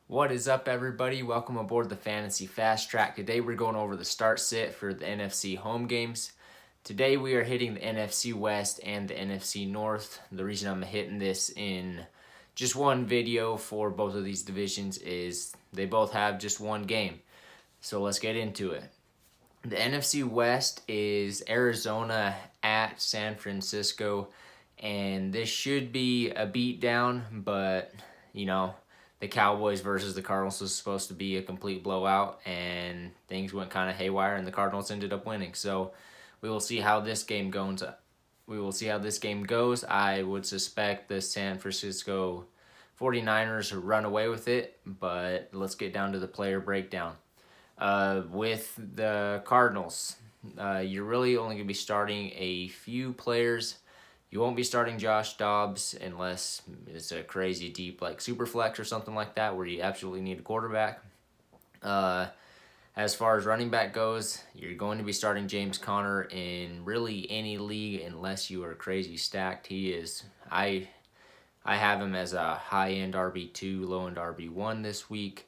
What is up, everybody? Welcome aboard the Fantasy Fast Track. Today we're going over the start sit for the NFC home games. Today we are hitting the NFC West and the NFC North. The reason I'm hitting this in just one video for both of these divisions is they both have just one game. So let's get into it. The NFC West is Arizona at San Francisco, and this should be a beatdown, but the Cowboys versus the Cardinals was supposed to be a complete blowout, and things went kind of haywire, and the Cardinals ended up winning. So we will see how this game goes. I would suspect the San Francisco 49ers run away with it, but let's get down to the player breakdown. With the Cardinals, you're really only going to be starting a few players. You won't be starting Josh Dobbs unless it's a crazy deep like super flex or something like that where you absolutely need a quarterback. As far as running back goes, you're going to be starting James Conner in really any league unless you are crazy stacked. I have him as a high-end RB2, low-end RB1 this week.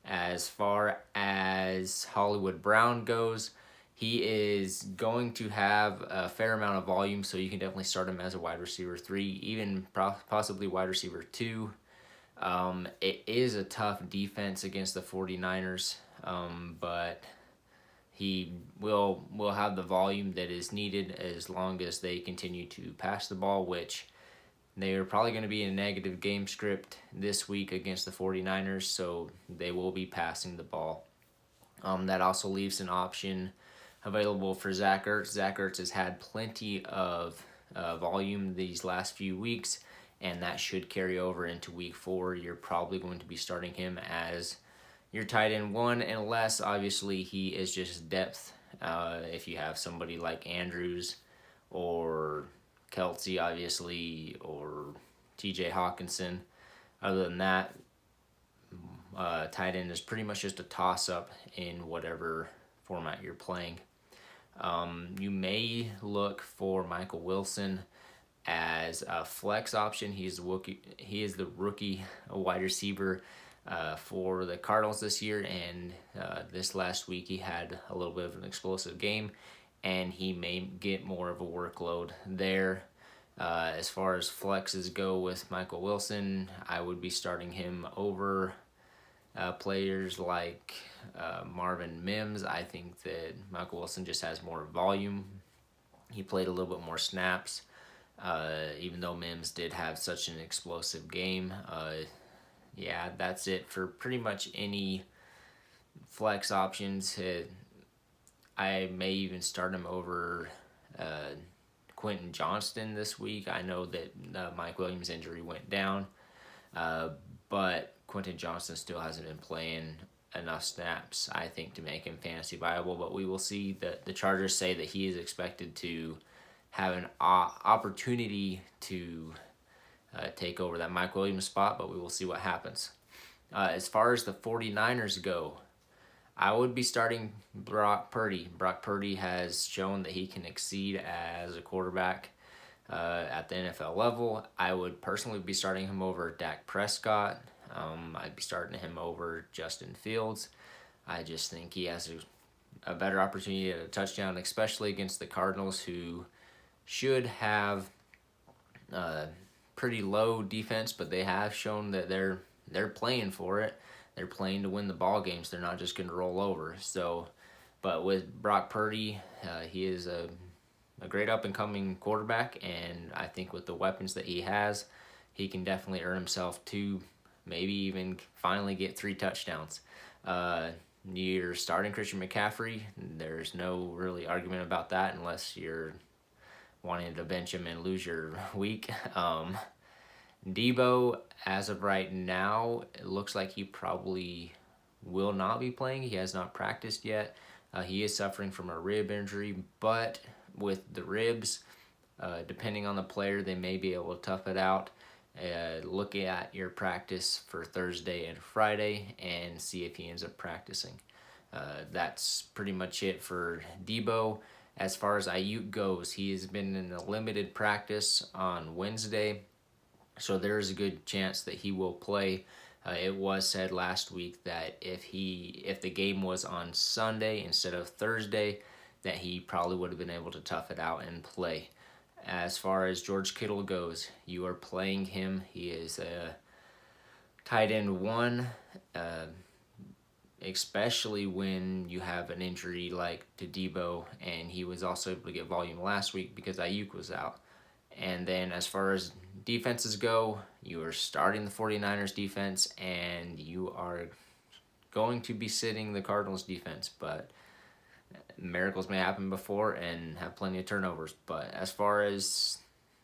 As far as Hollywood Brown goes, he is going to have a fair amount of volume, so you can definitely start him as a wide receiver 3, even possibly wide receiver 2. It is a tough defense against the 49ers, but he will have the volume that is needed as long as they continue to pass the ball, which they are probably going to be in a negative game script this week against the 49ers, so they will be passing the ball. That also leaves an option available for Zach Ertz. Zach Ertz has had plenty of volume these last few weeks, and that should carry over into week 4. You're probably going to be starting him as your tight end 1, unless obviously he is just depth. If you have somebody like Andrews or Kelsey, obviously, or TJ Hawkinson. Other than that, tight end is pretty much just a toss-up in whatever format you're playing. You may look for Michael Wilson as a flex option. He is the rookie wide receiver for the Cardinals this year, and this last week he had a little bit of an explosive game, and he may get more of a workload there. As far as flexes go with Michael Wilson, I would be starting him over players like Marvin Mims. I think that Michael Wilson just has more volume. He played a little bit more snaps, even though Mims did have such an explosive game. Yeah, that's it for pretty much any flex options. I may even start him over Quentin Johnston this week. I know that Mike Williams' injury went down, but Quentin Johnston still hasn't been playing enough snaps, I think, to make him fantasy viable. But we will see. That the Chargers say that he is expected to have an opportunity to take over that Mike Williams spot, but we will see what happens. As far as the 49ers go, I would be starting Brock Purdy. Brock Purdy has shown that he can exceed as a quarterback at the NFL level. I would personally be starting him over Dak Prescott. I'd be starting him over Justin Fields. I just think he has a better opportunity at a touchdown, especially against the Cardinals, who should have pretty low defense, but they have shown that they're playing for it. They're playing to win the ball games. They're not just going to roll over. So, but with Brock Purdy, he is a great up-and-coming quarterback, and I think with the weapons that he has, he can definitely earn himself 2, maybe even finally get 3 touchdowns. You're starting Christian McCaffrey. There's no really argument about that unless you're wanting to bench him and lose your week. Debo, as of right now, it looks like he probably will not be playing. He has not practiced yet. He is suffering from a rib injury, but with the ribs, depending on the player, they may be able to tough it out. Look at your practice for Thursday and Friday and see if he ends up practicing. That's pretty much it for Debo. As far as Ayuk goes, he has been in a limited practice on Wednesday, so there is a good chance that he will play. It was said last week that if the game was on Sunday instead of Thursday, that he probably would have been able to tough it out and play. As far as George Kittle goes, you are playing him. He is a tight end one, especially when you have an injury like to Debo, and he was also able to get volume last week because Ayuk was out. And then as far as defenses go, you are starting the 49ers defense, and you are going to be sitting the Cardinals defense, but miracles may happen before and have plenty of turnovers. But as far as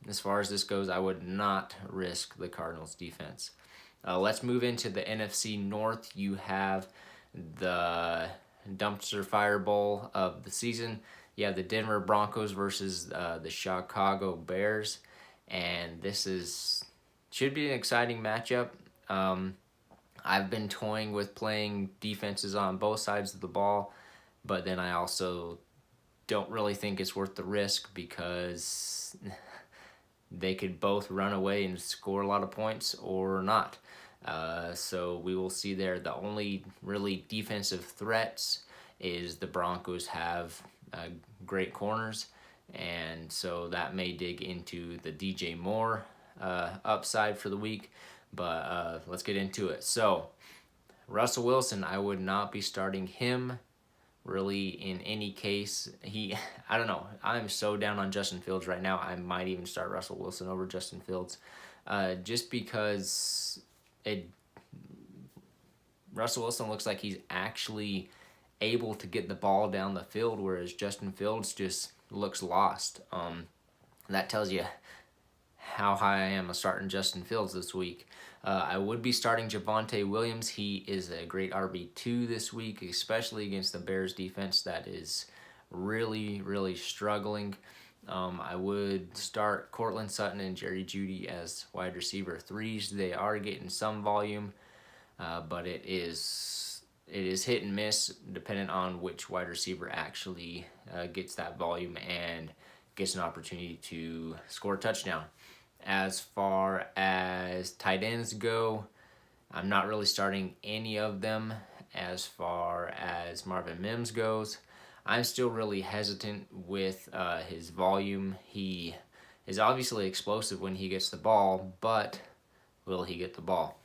this goes, I would not risk the Cardinals defense. Let's move into the NFC North. You have the dumpster fire bowl of the season. You have the Denver Broncos versus the Chicago Bears, and should be an exciting matchup. I've been toying with playing defenses on both sides of the ball, but then I also don't really think it's worth the risk because they could both run away and score a lot of points or not. So we will see there. The only really defensive threats is the Broncos have great corners, and so that may dig into the DJ Moore upside for the week. But let's get into it. So Russell Wilson, I would not be starting him really in any case. I don't know. I'm so down on Justin Fields right now. I might even start Russell Wilson over Justin Fields, just because Russell Wilson looks like he's actually able to get the ball down the field, whereas Justin Fields just looks lost. That tells you how high I am on starting Justin Fields this week. I would be starting Javonte Williams. He is a great RB2 this week, especially against the Bears defense that is really, really struggling. I would start Cortland Sutton and Jerry Jeudy as wide receiver 3s. They are getting some volume, but it is hit and miss depending on which wide receiver actually gets that volume and gets an opportunity to score a touchdown. As far as tight ends go, I'm not really starting any of them. As far as Marvin Mims goes, I'm still really hesitant with his volume. He is obviously explosive when he gets the ball, but will he get the ball?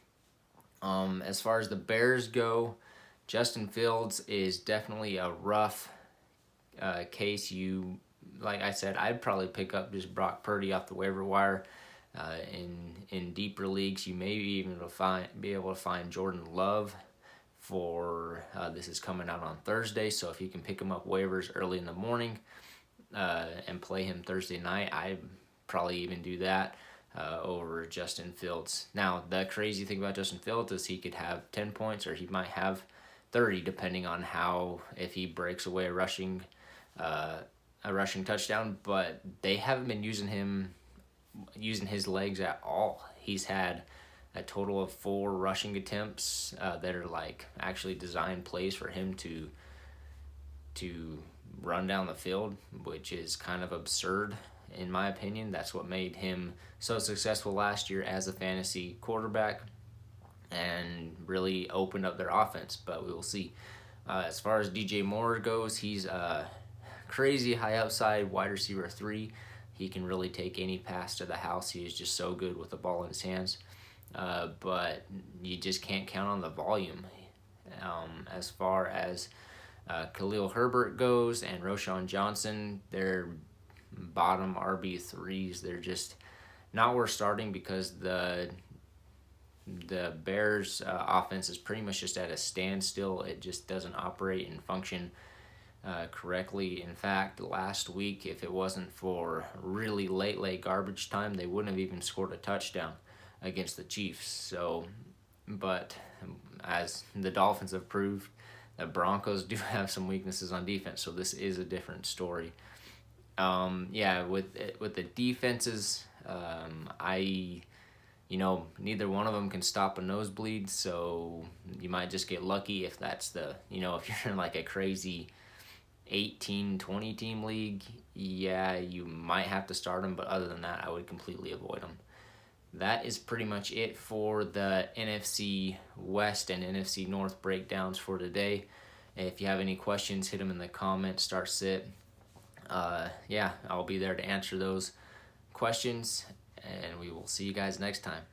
As far as the Bears go, Justin Fields is definitely a rough case. Like I said, I'd probably pick up just Brock Purdy off the waiver wire. In deeper leagues, you may even be able to find Jordan Love for this is coming out on Thursday. So if you can pick him up waivers early in the morning and play him Thursday night, I'd probably even do that over Justin Fields. Now, the crazy thing about Justin Fields is he could have 10 points or he might have 30, depending on if he breaks away a rushing touchdown. But they haven't been using his legs at all. He's had a total of 4 rushing attempts that are like actually designed plays for him to run down the field, which is kind of absurd in my opinion. That's what made him so successful last year as a fantasy quarterback and really opened up their offense, but we will see. As far as DJ Moore goes, he's a crazy high upside wide receiver 3. He can really take any pass to the house. He is just so good with the ball in his hands. But you just can't count on the volume. As far as Khalil Herbert goes and Roschon Johnson, they're bottom RB3s. They're just not worth starting because the Bears offense is pretty much just at a standstill. It just doesn't operate and function correctly. In fact, last week, if it wasn't for really late garbage time, they wouldn't have even scored a touchdown against the Chiefs. So, but as the Dolphins have proved, the Broncos do have some weaknesses on defense, so this is a different story. With the defenses, neither one of them can stop a nosebleed, so you might just get lucky if that's if you're in like a crazy 18-20 team league, yeah, you might have to start them, but other than that, I would completely avoid them. that is pretty much it for the NFC West and NFC North breakdowns for today. If you have any questions, hit them in the comments, start sit. Yeah, I'll be there to answer those questions, and we will see you guys next time.